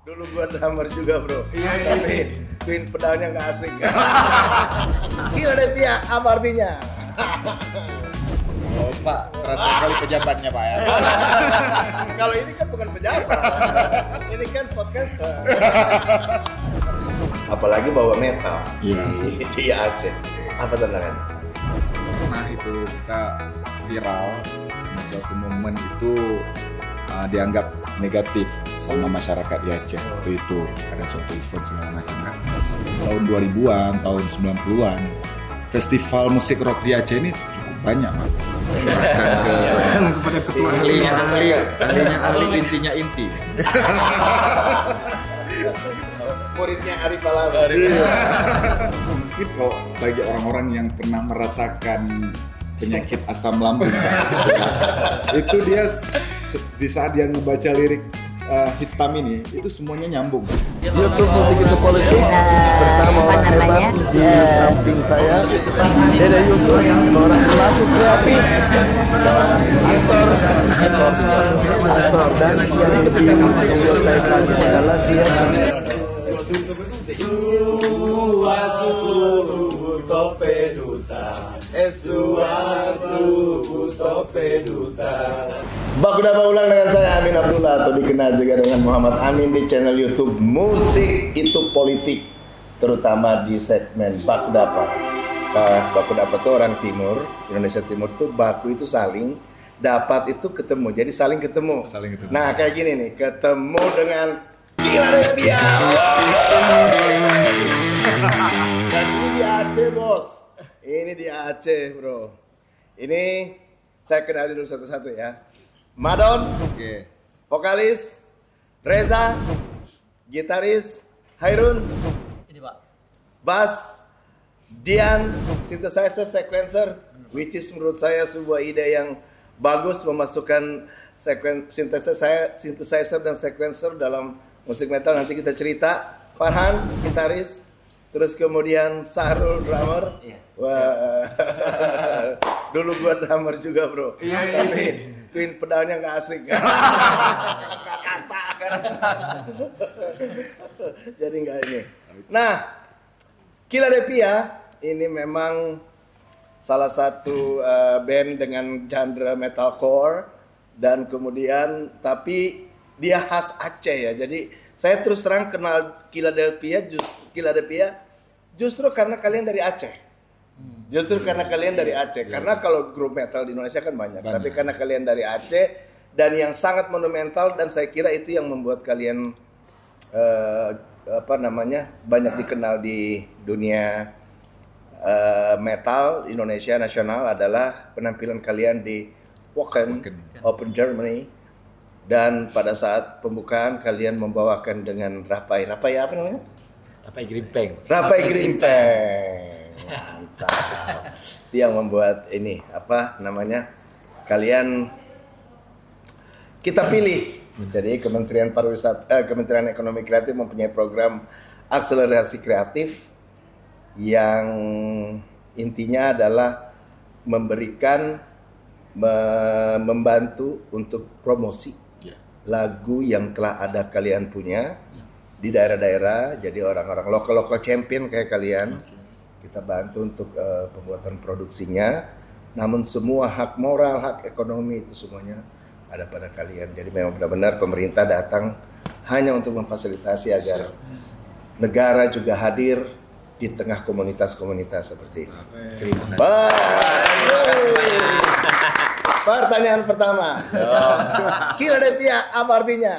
Dulu gua drummer juga bro, tapi twin pedalnya nggak asik. Gila deh Pia, apa artinya? Oh Pak, terasa sekali pejabatnya Pak ya. Kalau ini kan bukan pejabat, ini kan podcaster. Apalagi bawa metal di Aceh. Apa tantangannya? Nah itu kita viral di suatu momen itu dianggap negatif sama masyarakat di Aceh. Waktu itu ada suatu event segala macam kan. Tahun 2000-an, tahun 90-an, festival musik rock di Aceh ini cukup banyak Pak. Serahkan kepada ketua ahli, intinya inti. Muridnya Ari Pahlawi. Mungkin kok bagi orang-orang yang pernah merasakan penyakit asam lambung itu dia di saat dia ngebaca lirik hitam ini itu semuanya nyambung. YouTube Musik Itu Politik bersama orang hebat di samping saya Dede Yusuf, seorang pelaku kreatif, aktor dan yang lebih membuat saya kaget adalah dia Bakuda ulang dengan saya Amin Abdullah atau dikenal juga dengan Muhammad Amin di channel YouTube Musik Itu Politik, terutama di segmen Bakudapa. Bakudapa itu orang timur, Indonesia Timur tuh baku itu saling, dapat itu ketemu, jadi saling ketemu. Nah kayak gini nih, ketemu dengan Gila deh Pia. Dan ini di Aceh bos, ini di Aceh bro. Ini saya kenalin dulu satu-satu ya. Madon, vokalis, Reza, gitaris, Hairun, ini Pak, bass, Dian, synthesizer, sequencer, which is menurut saya sebuah ide yang bagus memasukkan synthesizer dan sequencer dalam musik metal. Nanti kita cerita. Farhan, gitaris, terus kemudian Sahrul, drummer. Wah, dulu gua drummer juga bro, tapi twin pedalnya nggak asik. Jadi nggak ini. Nah, Gila deh Pia ini memang salah satu band dengan genre metalcore dan kemudian tapi dia khas Aceh ya. Jadi saya terus terang kenal Gila deh Pia justru karena kalian dari Aceh. Justru karena kalian dari Aceh. Karena kalau grup metal di Indonesia kan banyak. Tapi karena kalian dari Aceh dan yang sangat monumental dan saya kira itu yang membuat kalian banyak dikenal di dunia metal Indonesia nasional adalah penampilan kalian di Wacken Open Germany. Dan pada saat pembukaan kalian membawakan dengan Rapai apa namanya? Rapai Grimpeng. Mantap. Itu yang membuat ini kalian kita pilih. Jadi Kementerian Ekonomi Kreatif mempunyai program akselerasi kreatif yang intinya adalah membantu untuk promosi lagu yang telah ada kalian punya di daerah-daerah. Jadi orang-orang lokal champion kayak kalian kita bantu untuk pembuatan produksinya. Namun semua hak moral, hak ekonomi itu semuanya ada pada kalian. Jadi memang benar-benar pemerintah datang hanya untuk memfasilitasi agar negara juga hadir di tengah komunitas-komunitas seperti ini. Pertanyaan pertama. Gila deh Pia, apa artinya?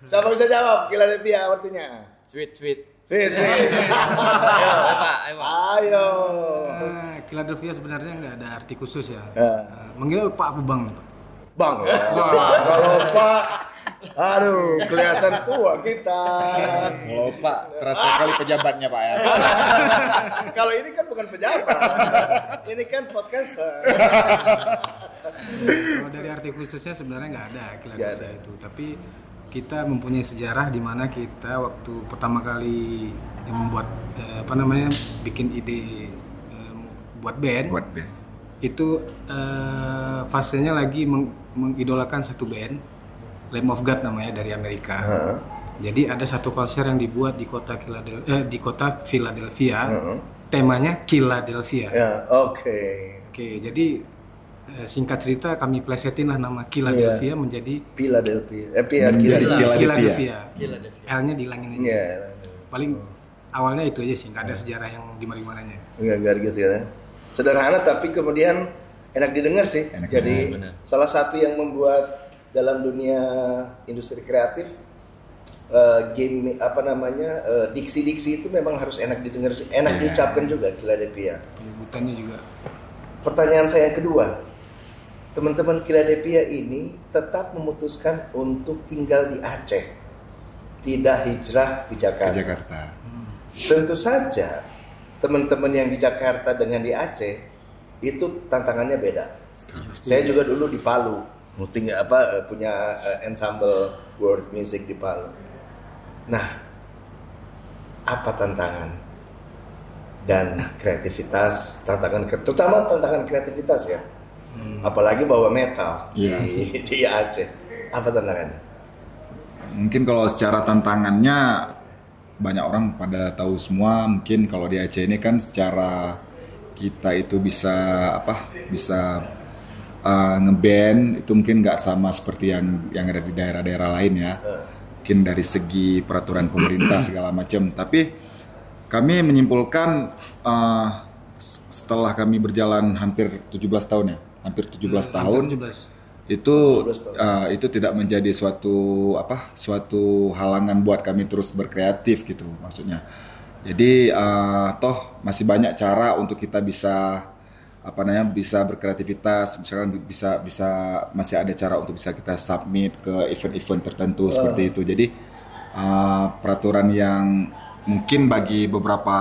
Siapa bisa jawab? Gila deh Pia, apa artinya? Sweet. Ayo. Philadelphia sebenarnya nggak ada arti khusus ya. Manggil Pak apa Bang? Bang. Kalau Pak, aduh kelihatan tua kita. Oh Pak, terasa sekali pejabatnya Pak ya. Kalau ini kan bukan pejabat, ini kan podcaster. Kalau dari arti khususnya sebenarnya nggak ada Philadelphia itu, tapi kita mempunyai sejarah di mana kita waktu pertama kali membuat bikin ide buat band. Itu fasenya lagi mengidolakan satu band Lamb of God namanya dari Amerika. Jadi ada satu konser yang dibuat di kota Philadelphia. Temanya Philadelphia. Oke, jadi singkat cerita kami plesetin lah nama Philadelphia menjadi Philadelphia. L-nya dihilangin aja. Paling awalnya itu aja sih, nggak ada sejarah yang di mana-mananya. Enggak gitu ya. Sederhana tapi kemudian enak didengar sih. Jadi salah satu yang membuat dalam dunia industri kreatif diksi-diksi itu memang harus enak didengar, enak diucapkan juga Philadelphia. Penyebutannya juga. Pertanyaan saya yang kedua, teman-teman Philadelphia ini tetap memutuskan untuk tinggal di Aceh, tidak hijrah di Jakarta. Tentu saja teman-teman yang di Jakarta dengan di Aceh itu tantangannya beda. Saya juga dulu di Palu, punya ensemble world music di Palu. Nah, apa tantangan dan kreativitas, terutama tantangan kreativitas ya, apalagi bawa metal di Aceh, apa tantangannya? Mungkin kalau secara tantangannya banyak orang pada tahu semua, mungkin kalau di Aceh ini kan secara kita itu bisa ngeband itu mungkin nggak sama seperti yang ada di daerah-daerah lain ya. Mungkin dari segi peraturan pemerintah segala macam. Tapi kami menyimpulkan setelah kami berjalan hampir 17 tahun ya, hampir 17 tahun. 17. Itu tidak menjadi suatu halangan buat kami terus berkreatif gitu maksudnya. Jadi toh masih banyak cara untuk kita bisa bisa berkreativitas, misalkan bisa masih ada cara untuk bisa kita submit ke event-event tertentu seperti itu. Jadi peraturan yang mungkin bagi beberapa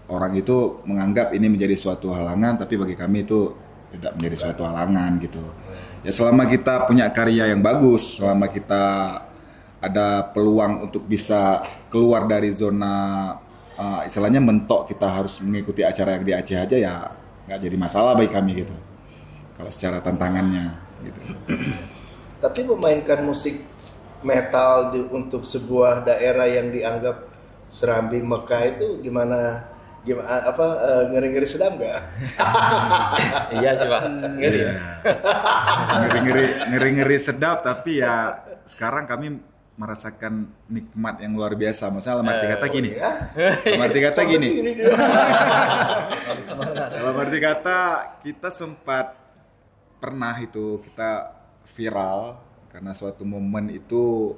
orang itu menganggap ini menjadi suatu halangan, tapi bagi kami itu tidak menjadi suatu halangan gitu. Ya selama kita punya karya yang bagus, selama kita ada peluang untuk bisa keluar dari zona istilahnya mentok kita harus mengikuti acara yang di Aceh aja, ya nggak jadi masalah bagi kami gitu. Kalau secara tantangannya gitu. Tapi memainkan musik metal untuk sebuah daerah yang dianggap serambi Mekah itu gimana ngeri-ngeri sedap nggak? Iya sih Pak, ngeri sedap, tapi ya sekarang kami merasakan nikmat yang luar biasa. Maksudnya dalam arti kata gini. Dalam arti kata kita sempat pernah itu kita viral karena suatu momen itu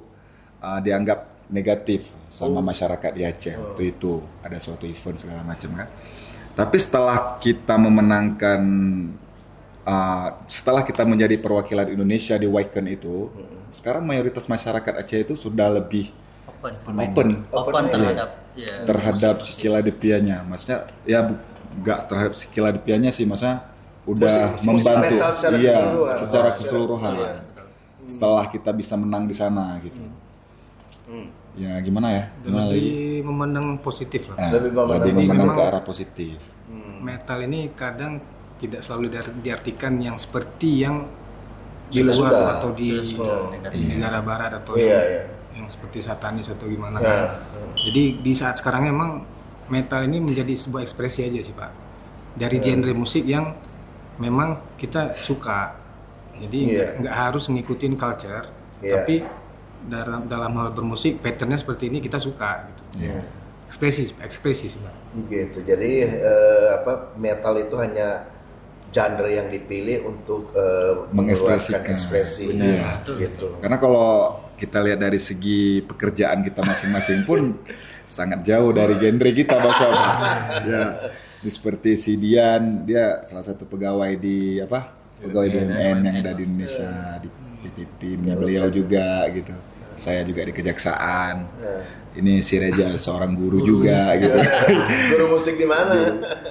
dianggap negatif sama masyarakat di Aceh. Waktu itu ada suatu event segala macam kan. Tapi setelah kita memenangkan, setelah kita menjadi perwakilan Indonesia di Wacken itu, sekarang mayoritas masyarakat Aceh itu sudah lebih open terhadap Philadelphia-nya. Maksudnya ya nggak terhadap Philadelphia-nya sih, maksudnya udah membantu secara keseluruhan. Setelah kita bisa menang di sana gitu. Ya gimana ya? Lebih memandang positif lah. Lebih memandang ke arah positif. Metal ini kadang tidak selalu diartikan yang seperti yang di luar atau di negara barat atau yang seperti satanis atau gimana. Jadi di saat sekarang memang metal ini menjadi sebuah ekspresi aja sih Pak. Dari genre musik yang memang kita suka. Jadi nggak harus ngikutin culture, tapi dalam hal bermusik patternnya seperti ini kita suka gitu. Ekspresi sih Pak. Gitu. Jadi metal itu hanya genre yang dipilih untuk mengekspresikan ekspresi. Gitu. Karena kalau kita lihat dari segi pekerjaan kita masing-masing pun sangat jauh dari genre kita Mas. Ya, seperti si Dian, dia salah satu pegawai di pegawai BUMN yang ada di Indonesia, di timnya beliau juga gitu. Saya juga di Kejaksaan. Ini si Reja seorang guru juga gitu. Guru musik di mana?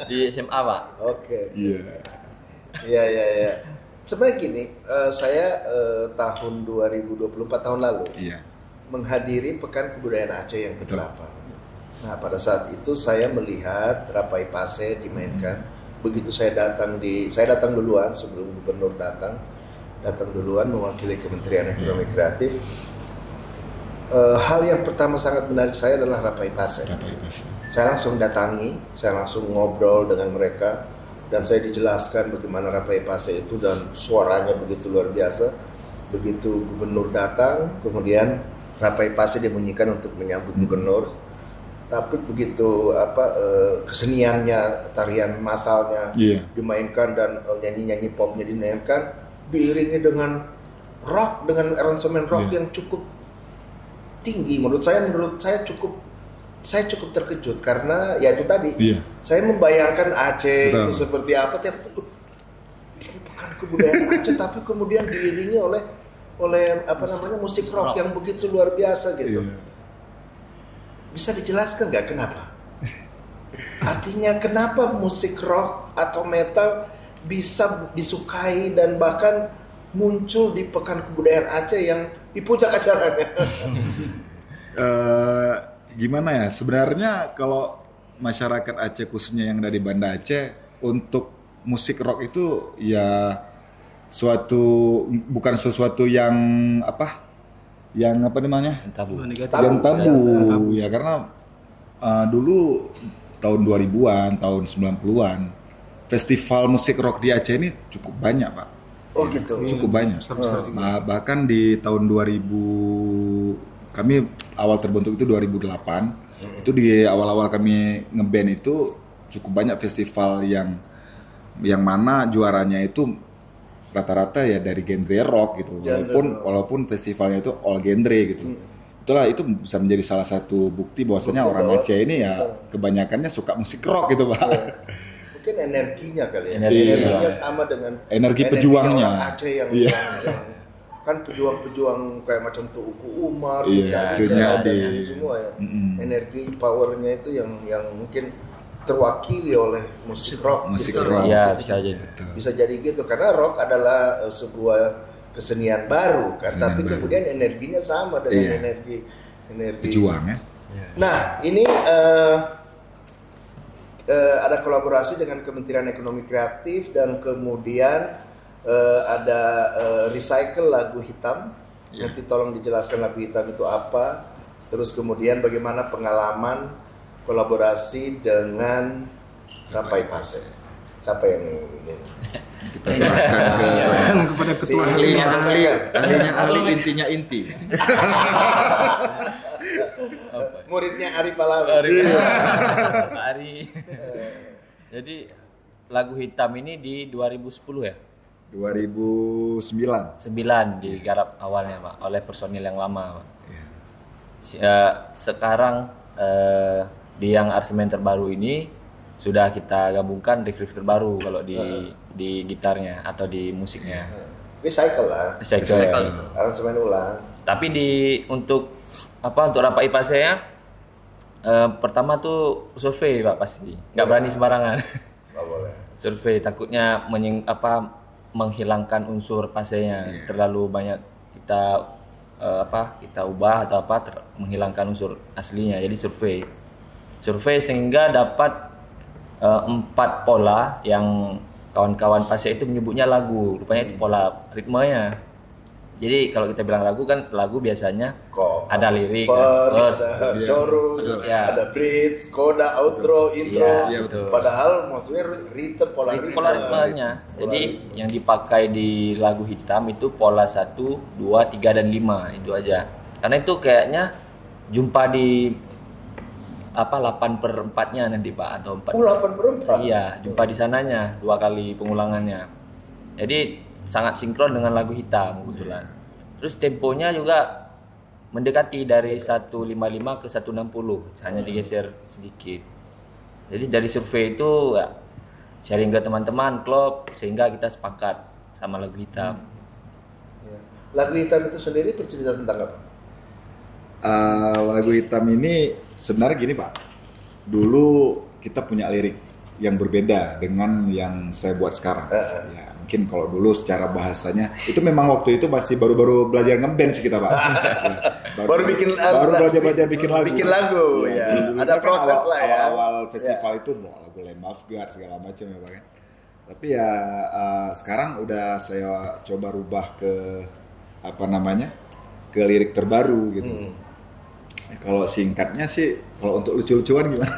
Di SMA Pak. Oke. Iya. Sebenarnya gini, saya tahun 2024 tahun lalu menghadiri Pekan Kebudayaan Aceh yang ke-8. Nah pada saat itu saya melihat Rapai Pase dimainkan. Begitu saya datang duluan sebelum gubernur datang. datang duluan mewakili Kementerian Ekonomi Kreatif. Hal yang pertama sangat menarik saya adalah Rapai Pase. Saya langsung datangi, saya langsung ngobrol dengan mereka dan saya dijelaskan bagaimana Rapai Pase itu dan suaranya begitu luar biasa. Begitu gubernur datang, kemudian Rapai Pase dibunyikan untuk menyambut gubernur. Tapi begitu keseniannya, tarian masalnya dimainkan dan nyanyi-nyanyi popnya dimainkan, diiringi dengan rock, dengan aransemen rock yang cukup tinggi. Menurut saya cukup terkejut karena ya itu tadi. Saya membayangkan Aceh itu seperti apa, ternyata ini bukan kebudayaan Aceh, tapi kemudian diiringi oleh musik rock yang begitu luar biasa gitu. Bisa dijelaskan nggak kenapa? Artinya kenapa musik rock atau metal bisa disukai dan bahkan muncul di Pekan Kebudayaan Aceh yang di puncak acaranya? Gimana ya? Sebenarnya kalau masyarakat Aceh khususnya yang dari Banda Aceh untuk musik rock itu ya bukan sesuatu yang tabu ya, karena dulu tahun 2000-an, tahun 90-an festival musik rock di Aceh ini cukup banyak, Pak. Oh gitu. Cukup banyak. Bahkan di tahun 2000 kami awal terbentuk itu 2008. Itu di awal-awal kami ngeband itu cukup banyak festival yang mana juaranya itu rata-rata ya dari genre rock gitu, walaupun festivalnya itu all genre gitu. Itulah, itu bisa menjadi salah satu bukti bahwasanya orang Aceh ini ya kebanyakannya suka musik rock gitu, Pak. Mungkin energinya kali ya. Energinya sama dengan energi pejuangnya. Orang Aceh yang kan pejuang-pejuang kayak macam Tuku Umar, Cunyadi semua ya. Energi powernya itu yang mungkin terwakili oleh musik rock. Ya, bisa jadi gitu, karena rock adalah sebuah kesenian baru kan, tapi kemudian energinya sama dengan energi pejuang ya. Nah, ini ada kolaborasi dengan Kementerian Ekonomi Kreatif dan kemudian ada recycle lagu hitam. Nanti tolong dijelaskan lagu hitam itu apa. Terus kemudian bagaimana pengalaman kolaborasi dengan Rapai Pase. Siapa yang ini? Kita serahkan kepada ketua ahli intinya inti. Muridnya Ari Pahlawi. Ari. Jadi lagu hitam ini di 2010 ya? 2009 digarap awalnya, Pak, oleh personil yang lama, Pak. Sekarang di yang aransemen terbaru ini sudah kita gabungkan riff terbaru kalau di gitarnya atau di musiknya. Recycle lah. Aransemen ulang. Tapi untuk Rapai Pase-nya pertama tuh survei, Pak, pasti. Nggak berani sembarangan. Nggak boleh. Survei, takutnya menghilangkan unsur pasenya. Terlalu banyak kita ubah atau menghilangkan unsur aslinya. Jadi survei sehingga dapat 4 pola yang kawan-kawan Pase itu menyebutnya lagu. Rupanya itu pola ritmenya. Jadi kalau kita bilang lagu biasanya ada lirik, verse, ada chorus, ada bridge, coda, outro, intro. Ya, betul. Padahal maksudnya pola ritmenya. Jadi yang dipakai di lagu hitam itu pola 1, 2, 3 dan 5 itu aja. Karena itu kayaknya jumpa di 8/4-nya nanti, Pak, atau 4. 8/4. Iya, jumpa di sananya 2 kali pengulangannya. Jadi sangat sinkron dengan lagu hitam kebetulan. Terus temponya juga mendekati dari 155 ke 160, hanya digeser sedikit. Jadi dari survei itu ya, sharing ke teman-teman klub sehingga kita sepakat sama lagu hitam. Lagu hitam itu sendiri bercerita tentang apa? Lagu hitam ini sebenarnya gini, Pak. Dulu kita punya lirik yang berbeda dengan yang saya buat sekarang. Ya, mungkin kalau dulu secara bahasanya itu memang waktu itu masih baru-baru belajar ngeband sih kita, Pak. baru belajar bikin lagu. Ya. Ada proses lah ya. Awal festival itu lagu Lamb of God segala macam ya, Pak. Tapi ya sekarang udah saya coba rubah ke ke lirik terbaru gitu. Kalau singkatnya sih, kalau untuk lucu-lucuan gimana?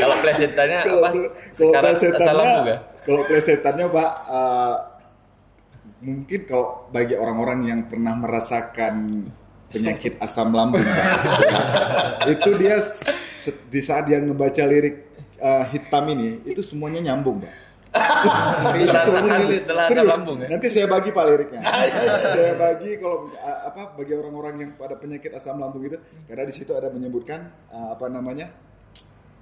Kalau plesetannya apa? Sekarang Assalamu kah? Kalau plesetannya Pak, mungkin kalau bagi orang-orang yang pernah merasakan penyakit asam lambung, Pak, itu dia di saat dia ngebaca lirik hitam ini, itu semuanya nyambung, Pak. Dirasakan setelah asam lambung ya? Nanti saya bagi Pak liriknya. Saya bagi kalau bagi orang-orang yang pada penyakit asam lambung itu, karena di situ ada menyebutkan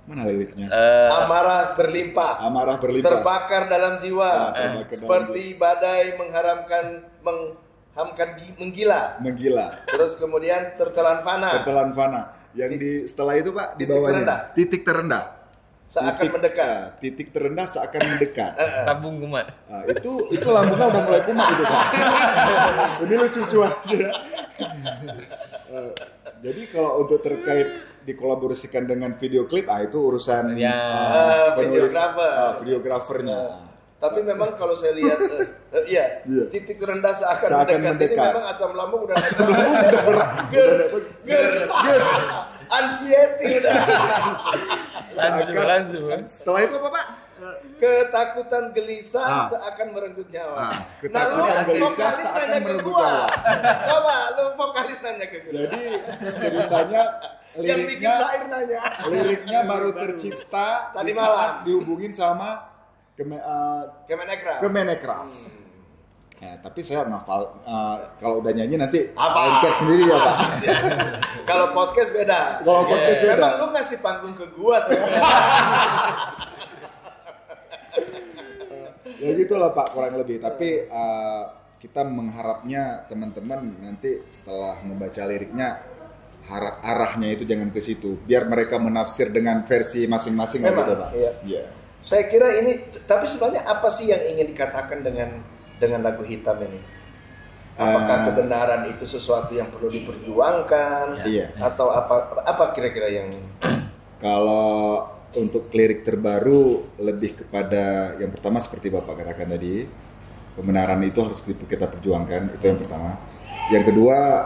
mana liriknya? Amarah berlimpah. Amarah berlimpah. Terbakar dalam jiwa. Terbakar Seperti badai menggila. Menggila. Terus kemudian tertelan fana. Tertelan fana. Yang setelah itu Pak, di bawahnya titik terendah. Seakan mendekat. Titik terendah seakan mendekat. Lambung kumat. Nah, itu lambungnya udah mulai kumat itu Pak. Ini lucu-lucuan aja. Jadi kalau untuk terkait dikolaborasikan dengan video klip, itu urusan videografernya. Tapi memang kalau saya lihat, titik terendah seakan mendekat. Ini memang asam lambung udah anxiety udah. Langsung. Setelah itu apa Pak? Ketakutan gelisah seakan merenggut nyawa. Ketakutan gelisah vokalis seakan nanya ke merenggut gua. nyawa. Coba lu vokalis nanya ke gua. Jadi ceritanya yang bikin syair nanya. Liriknya baru tercipta tadi saat malam dihubungin sama Kemenekraf. Ya, tapi saya ngafal kalau udah nyanyi nanti lengket sendiri ya Pak. Kalau podcast beda. Memang lu ngasih panggung ke gua sebenarnya. Ya gitulah Pak kurang lebih. Tapi kita mengharapnya teman-teman nanti setelah ngebaca liriknya arahnya itu jangan ke situ. Biar mereka menafsir dengan versi masing-masing gitu Pak. Iya. Saya kira ini, tapi sebenarnya apa sih yang ingin dikatakan dengan lagu hitam ini? Apakah kebenaran itu sesuatu yang perlu diperjuangkan? Atau apa kira-kira yang? Kalau untuk lirik terbaru lebih kepada yang pertama seperti Bapak katakan tadi, kebenaran itu harus kita perjuangkan, itu yang pertama. Yang kedua,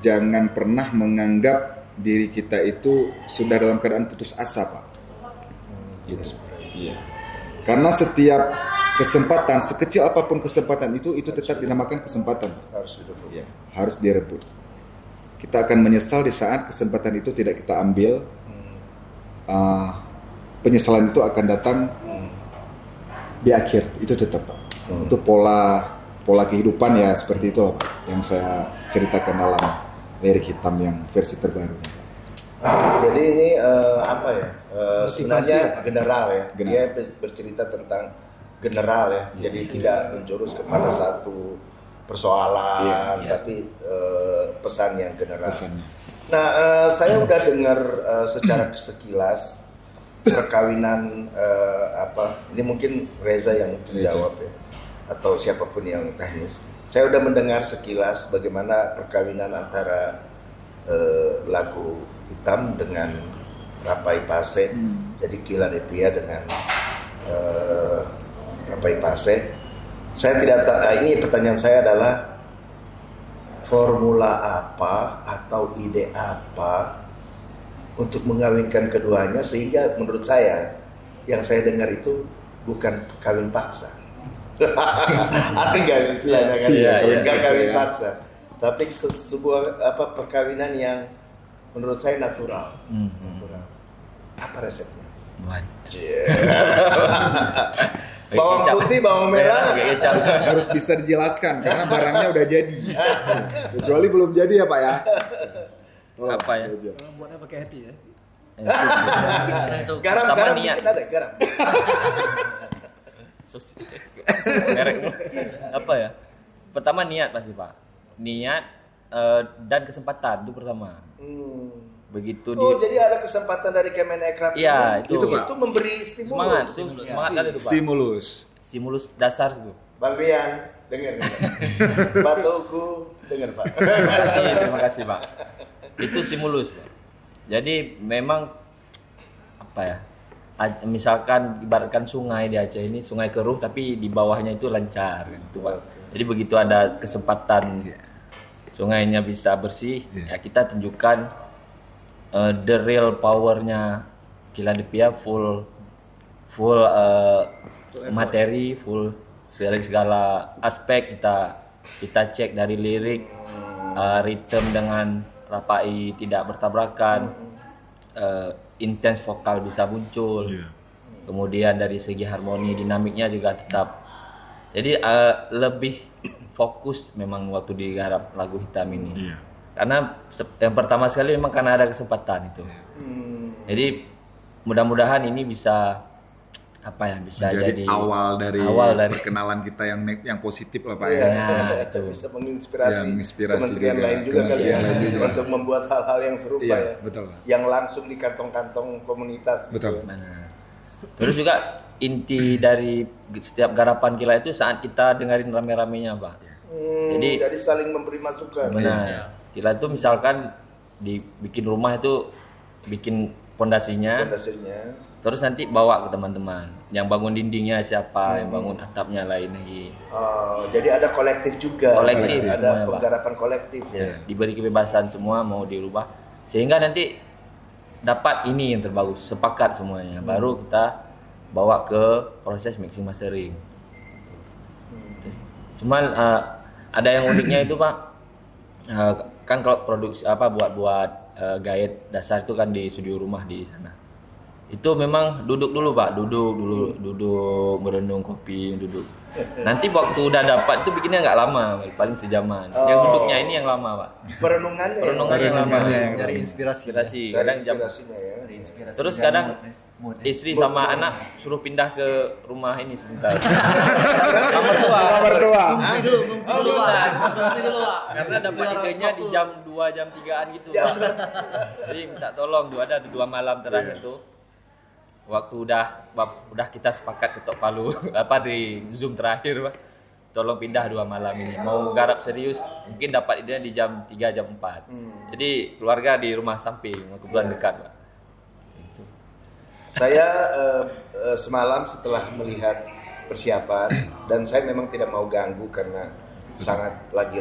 jangan pernah menganggap diri kita itu sudah dalam keadaan putus asa, Pak. Gitu. Iya. Karena setiap kesempatan, sekecil apapun kesempatan itu tetap dinamakan kesempatan. Harus direbut. Ya, harus direbut. Kita akan menyesal di saat kesempatan itu tidak kita ambil. Penyesalan itu akan datang di akhir. Itu tetap, Pak. Itu pola kehidupan ya seperti itu, Pak, yang saya ceritakan dalam lirik hitam yang versi terbaru. Jadi ini sebenarnya general ya. Dia bercerita tentang general ya. Jadi tidak menjurus kepada satu persoalan, tapi pesan yang general. Pesannya. Nah, saya udah dengar secara sekilas perkawinan ini mungkin Reza yang jawab ya, atau siapapun yang teknis. Saya udah mendengar sekilas bagaimana perkawinan antara lagu hitam dengan Rapai Pase, jadi Kila Nepia dengan Rapai Pase. Saya tidak tahu. Ini pertanyaan saya adalah formula apa atau ide apa untuk mengawinkan keduanya sehingga menurut saya yang saya dengar itu bukan kawin paksa. Asing gak istilahnya kan? Bukan kawin paksa, tapi sebuah perkawinan yang menurut saya natural. Natural. Apa resepnya? Bawang putih, bawang merah harus bisa dijelaskan karena barangnya udah jadi. Kecuali belum jadi ya Pak ya. Apa ya? Buatnya pakai hati ya. Garam dikit ada garam. Merek apa ya? Pertama niat pasti Pak. Niat dan kesempatan itu pertama. Begitu jadi ada kesempatan dari Kemenekraf itu memberi stimulus. Semangat kali itu Pak. Stimulus dasar itu. Bang Rian, dengar. Batuku, dengar Pak. Terima kasih Pak. Itu stimulus. Jadi memang misalkan ibaratkan sungai di Aceh ini sungai keruh tapi di bawahnya itu lancar gitu Pak. Jadi begitu ada kesempatan sungainya bisa bersih, ya kita tunjukkan the real powernya Kiladepia full materi, full segala aspek kita cek dari lirik, ritme dengan rapai tidak bertabrakan, intens vokal bisa muncul, kemudian dari segi harmoni dinamiknya juga tetap. Jadi lebih fokus memang waktu digarap lagu Hitam ini, karena yang pertama sekali memang karena ada kesempatan itu. Jadi mudah-mudahan ini bisa bisa jadi awal dari perkenalan kita yang positif lah Pak ya. Itu bisa menginspirasi kementerian lain juga kali ya untuk membuat hal-hal yang serupa ya. Betul. Yang langsung di kantong-kantong komunitas. Betul. Gitu. Terus juga inti dari setiap garapan Kila itu saat kita dengerin rame-ramenya Pak. Jadi saling memberi masukan. Benar. Kila itu misalkan dibikin rumah itu bikin pondasinya. Terus nanti bawa ke teman-teman. Yang bangun dindingnya siapa, yang bangun atapnya lain lagi. Jadi ada kolektif juga. Kolektif, ada penggarapan kolektif. Ya, diberi kebebasan semua mau dirubah. Sehingga nanti dapat ini yang terbagus, sepakat semuanya. Baru kita bawa ke proses mixing mastering. Cuman ada yang uniknya itu Pak. Kan kalau produksi buat guide dasar itu kan di studio rumah di sana. Itu memang duduk dulu Pak, duduk berendung kopi, duduk. Nanti waktu udah dapat itu bikinnya nggak lama, paling sejaman. Yang duduknya ini yang lama Pak. Perenungannya yang lama. Dari inspirasi. Kadang jam. Terus kadang istri sama anak suruh pindah ke rumah ini sebentar. Kamar tua. Karena dapat idenya di jam 2, jam 3-an gitu Pak. Jadi minta tolong ada 2 malam terakhir tuh. Waktu udah kita sepakat ketok palu di Zoom terakhir Pak. Tolong pindah 2 malam ini. Mau garap serius mungkin dapat idenya di jam 3, jam 4. Jadi keluarga di rumah samping, kebetulan dekat Pak. Gitu. Saya semalam setelah melihat persiapan dan saya memang tidak mau ganggu karena sangat lagi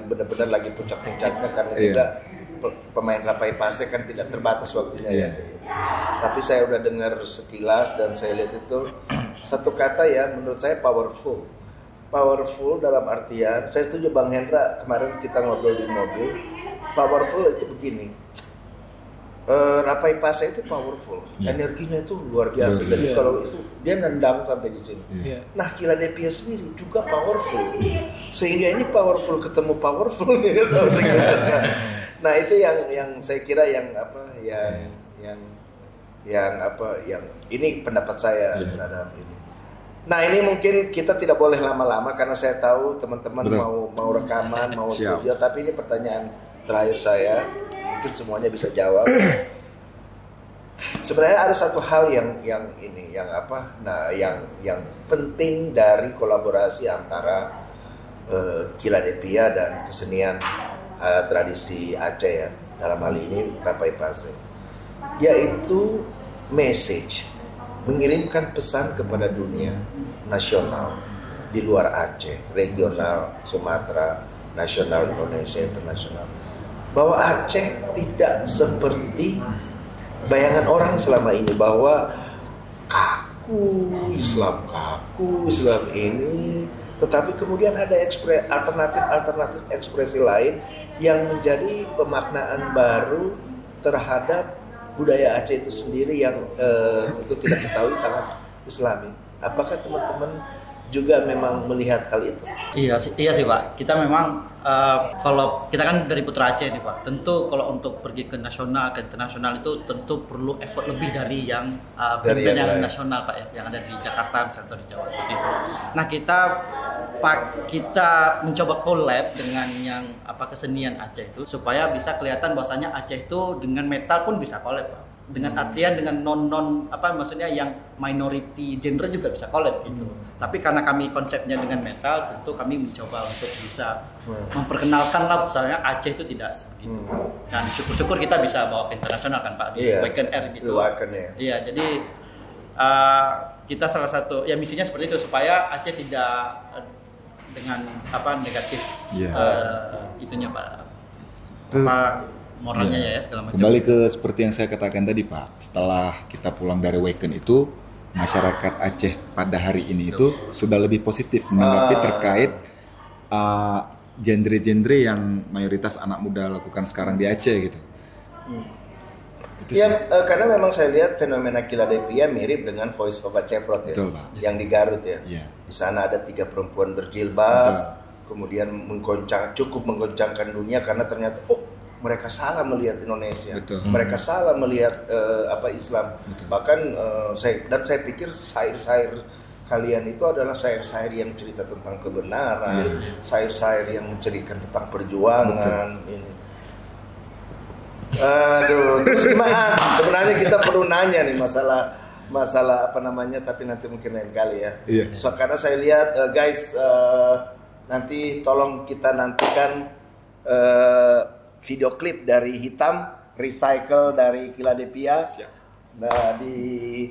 benar-benar lagi puncak-puncaknya karena juga pemain Rapai Pase kan tidak terbatas waktunya ya. Tapi saya udah dengar sekilas dan saya lihat itu satu kata ya menurut saya powerful. Powerful dalam artian saya setuju Bang Hendra kemarin kita ngobrol di mobil. Powerful itu begini. Rapai Pase itu powerful, energinya itu luar biasa. Jadi kalau itu dia nendang sampai di sini. Nah Kiladepia sendiri juga powerful, sehingga ini powerful ketemu powerful nih. Nah itu yang saya kira yang ini pendapat saya terhadap ini. Nah ini mungkin kita tidak boleh lama-lama karena saya tahu teman-teman mau rekaman, mau studio. Tapi ini pertanyaan terakhir saya. Mungkin semuanya bisa jawab. Sebenarnya ada satu hal yang penting dari kolaborasi antara Kiladepia dan kesenian tradisi Aceh ya, dalam hal ini Rapai Pase, yaitu message, mengirimkan pesan kepada dunia nasional di luar Aceh, regional, Sumatera, nasional Indonesia, internasional. Bahwa Aceh tidak seperti bayangan orang selama ini bahwa kaku Islam ini, tetapi kemudian ada alternatif ekspresi lain yang menjadi pemaknaan baru terhadap budaya Aceh itu sendiri yang tentu kita ketahui sangat Islami. Apakah teman-teman juga memang melihat hal itu? Iya sih Pak. Kita memang kalau kita kan dari Putra Aceh nih Pak. Tentu kalau untuk pergi ke nasional, ke internasional itu tentu perlu effort lebih dari yang yang nasional Pak ya, yang ada di Jakarta misalnya atau di Jawa seperti itu. Nah kita mencoba collab dengan yang kesenian Aceh itu supaya bisa kelihatan bahwasanya Aceh itu dengan metal pun bisa collab Pak. Dengan artian dengan maksudnya yang minority genre juga bisa collab gitu. Tapi karena kami konsepnya dengan metal, tentu kami mencoba untuk bisa memperkenalkan lah misalnya Aceh itu tidak seperti itu. Dan syukur-syukur kita bisa bawa ke internasional kan Pak di Weekend Air gitu. Iya, jadi kita salah satu ya misinya seperti itu supaya Aceh tidak dengan negatif itunya Pak, moralnya ya segala macam. Kembali ke seperti yang saya katakan tadi Pak, setelah kita pulang dari Wacken itu masyarakat Aceh pada hari ini itu sudah lebih positif menanggapi terkait genre-genre yang mayoritas anak muda lakukan sekarang di Aceh gitu. Ya, karena memang saya lihat fenomena Kiladepia mirip dengan Voice of Aceh Protest yang di Garut ya. Di sana ada 3 perempuan berjilbab, kemudian cukup menggoncangkan dunia karena ternyata mereka salah melihat Indonesia, mereka salah melihat Islam. Bahkan saya pikir syair-syair kalian itu adalah syair-syair yang cerita tentang kebenaran, syair-syair yang menceritakan tentang perjuangan. Terus gimana? Sebenarnya kita perlu nanya nih masalah tapi nanti mungkin lain kali ya. Karena saya lihat guys, nanti tolong kita nantikan video klip dari Hitam Recycle dari Kiladepia. Nah,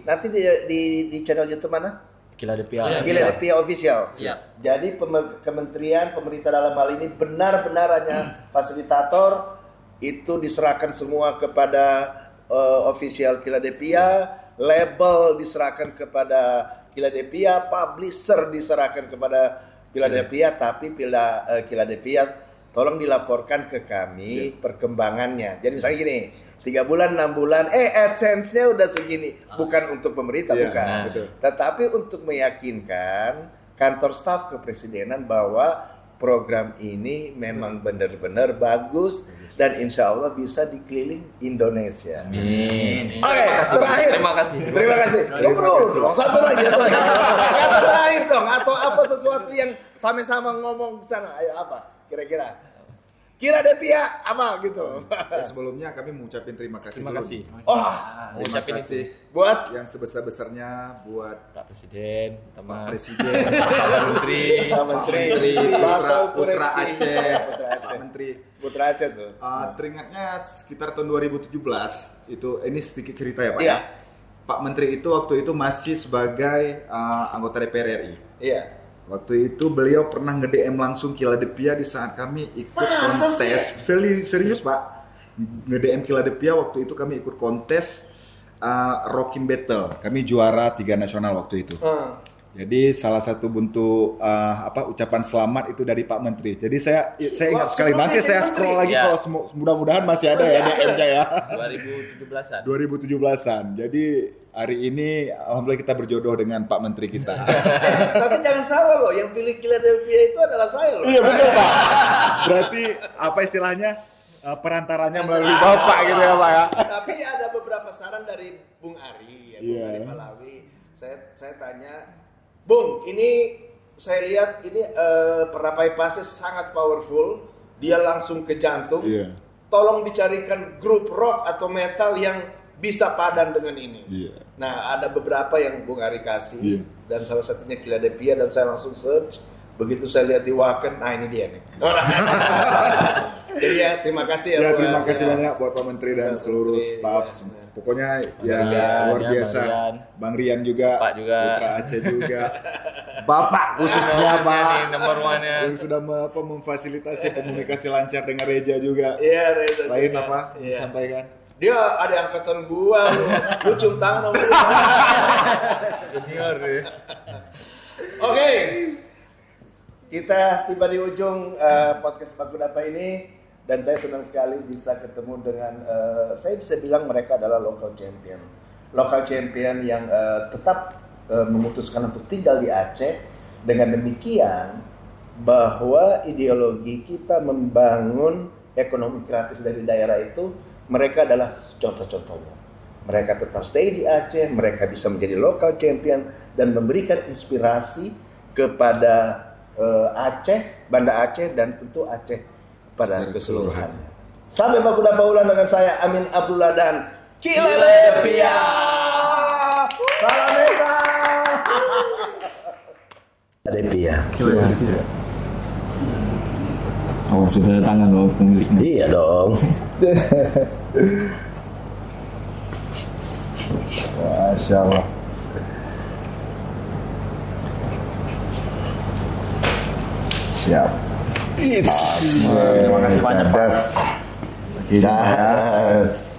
nanti di channel YouTube mana? Kiladepia Official. Jadi pemerintah dalam hal ini benar-benar hanya fasilitator, itu diserahkan semua kepada official Kiladepia, label diserahkan kepada Kiladepia, publisher diserahkan kepada Kiladepia, tapi Kiladepia tolong dilaporkan ke kami perkembangannya. Jadi misalnya gini, 3 bulan, 6 bulan, AdSense-nya udah segini. Bukan untuk pemerintah, bukan. Tetapi untuk meyakinkan kantor staf kepresidenan bahwa program ini memang benar-benar bagus dan insya Allah bisa dikeliling Indonesia. Amin. Oke, terakhir. Terima kasih. Dong, satu lagi. Kata terakhir dong, atau apa sesuatu yang sama-sama ngomong ke sana. Ayo apa? Kira-kira Kiladepia apa gitu. Sebelumnya kami mengucapkan terima kasih. Terima kasih. Terima kasih buat yang sebesar-besarnya buat Pak Presiden, Pak Presiden, Pak Menteri, Putra Aceh, Pak Menteri. Putra Aceh tuh. Teringatnya sekitar tahun 2017 itu, ini sedikit cerita ya Pak ya. Pak Menteri itu waktu itu masih sebagai anggota DPR RI. Iya. Waktu itu beliau pernah nge-DM langsung Kiladepia di saat kami ikut kontes. Serius Pak, nge-DM Kiladepia waktu itu kami ikut kontes Rocking Battle. Kami juara 3 nasional waktu itu. Jadi salah satu bentuk ucapan selamat itu dari Pak Menteri. Jadi saya ingat sekali, nanti saya scroll lagi kalau mudah-mudahan masih ada ya DM-nya ya. 2017-an. Jadi hari ini alhamdulillah kita berjodoh dengan Pak Menteri kita. Tapi jangan salah loh, yang pilih Kiladepia itu adalah saya loh. Iya betul Pak. Berarti apa istilahnya perantaranya melalui Bapak gitu ya Pak ya. Tapi ada beberapa saran dari Bung Ari, Ari Palawi. Saya tanya, Bung, ini saya lihat ini Perapai Pasir sangat powerful, dia langsung ke jantung. Tolong dicarikan grup rock atau metal yang bisa padan dengan ini. Nah, ada beberapa yang Bung Ari kasih dan salah satunya Kiladepia dan saya langsung search. Begitu saya lihat di Wacken, nah ini dia nih. Jadi ya terima kasih ya. Terima kasih banyak buat Pak Menteri dan seluruh staf. Pokoknya luar biasa. Bang Rian juga, Pak juga, Putra Aceh juga. Bapak khususnya Pak nomor 1 yang sudah memfasilitasi komunikasi lancar dengan Reja juga. Iya, Reja. Lain apa sampaikan? Dia ada angkatan gua, lu cium tangan sama gua. Senior deh. Oke. Kita tiba di ujung podcast Pakudapa ini dan saya senang sekali bisa ketemu dengan saya bisa bilang mereka adalah local champion. Local champion yang tetap memutuskan untuk tinggal di Aceh. Dengan demikian bahwa ideologi kita membangun ekonomi kreatif dari daerah itu, mereka adalah contoh-contohnya. Mereka tetap stay di Aceh, mereka bisa menjadi local champion dan memberikan inspirasi kepada Aceh, Banda Aceh dan tentu Aceh pada keseluruhannya. Sampai Pakudapa ulang dengan saya Amin Abdullah dan Kiladepia. Salam Eka. Kiladepia. Awas sudah tangan loh pemiliknya. Iya dong. Masya Allah. Siap. Terima kasih banyak Pak. Tidak.